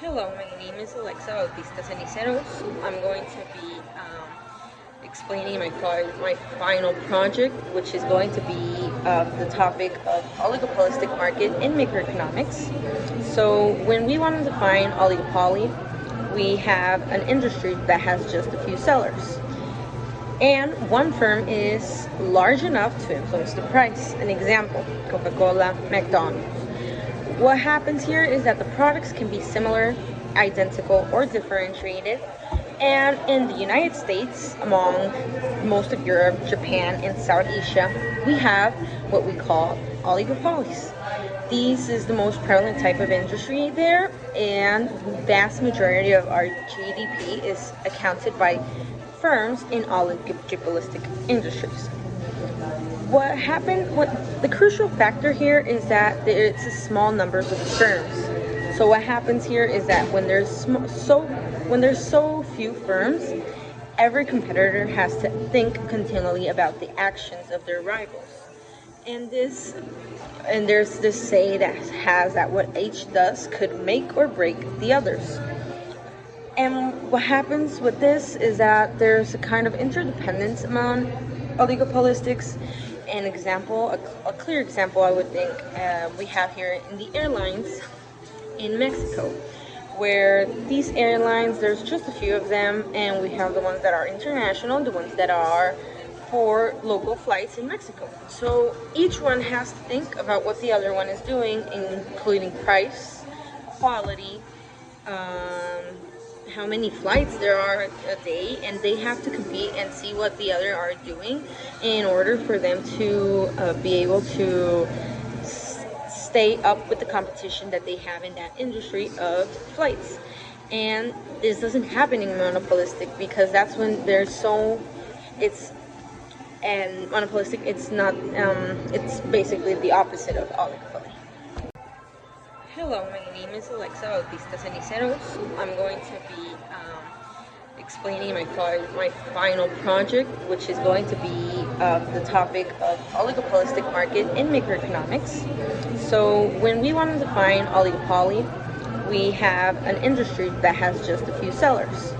Hello, my name is Bautista Ceniceros. I'm going to be explaining my final project, which is going to be the topic of oligopolistic market in microeconomics. So when we want to define oligopoly, we have an industry that has just a few sellers. And one firm is large enough to influence the price. An example, Coca-Cola, McDonald's. What happens here is that the products can be similar, identical, or differentiated. And in the United States, among most of Europe, Japan, and South Asia, we have what we call oligopolies. This is the most prevalent type of industry there, and the vast majority of our GDP is accounted by firms in oligopolistic industries. What the crucial factor here is that it's a small numbers of firms. So what happens here is that when there's so few firms, every competitor has to think continually about the actions of their rivals. And there's this say that what each does could make or break the others. And what happens with this is that there's a kind of interdependence among oligopolistics. A clear example I would think we have here in the airlines in Mexico, where these airlines, there's just a few of them, and we have the ones that are international, the ones that are for local flights in Mexico. So each one has to think about what the other one is doing, including price, quality, how many flights there are a day, and they have to compete and see what the other are doing in order for them to be able to stay up with the competition that they have in that industry of flights. And this doesn't happen in monopolistic, because that's when monopolistic, it's not it's basically the opposite of oligopoly. Hello, my name is Bautista Ceniceros. I'm going to be explaining my final project, which is going to be the topic of oligopolistic market in microeconomics. So when we want to define oligopoly, we have an industry that has just a few sellers.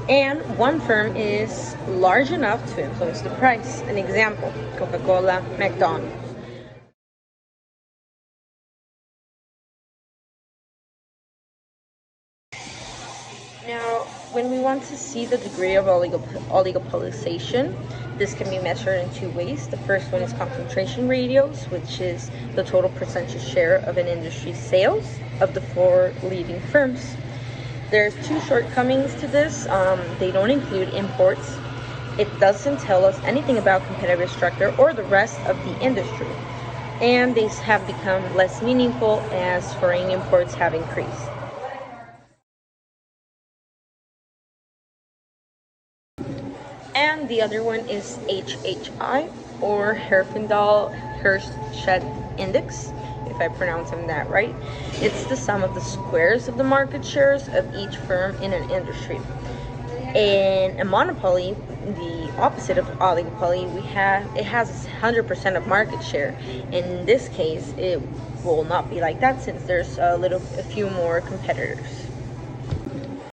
And one firm is large enough to influence the price. An example, Coca-Cola, McDonald's. Now, when we want to see the degree of oligopolization, this can be measured in two ways. The first one is concentration ratios, which is the total percentage share of an industry's sales of the four leading firms. There's two shortcomings to this. They don't include imports. It doesn't tell us anything about competitive structure or the rest of the industry. And these have become less meaningful as foreign imports have increased. And the other one is HHI, or Herfindahl-Hirschsprung Index, if I pronounce that right. It's the sum of the squares of the market shares of each firm in an industry. In a monopoly, the opposite of oligopoly, it has 100% of market share. In this case, it will not be like that, since there's a few more competitors.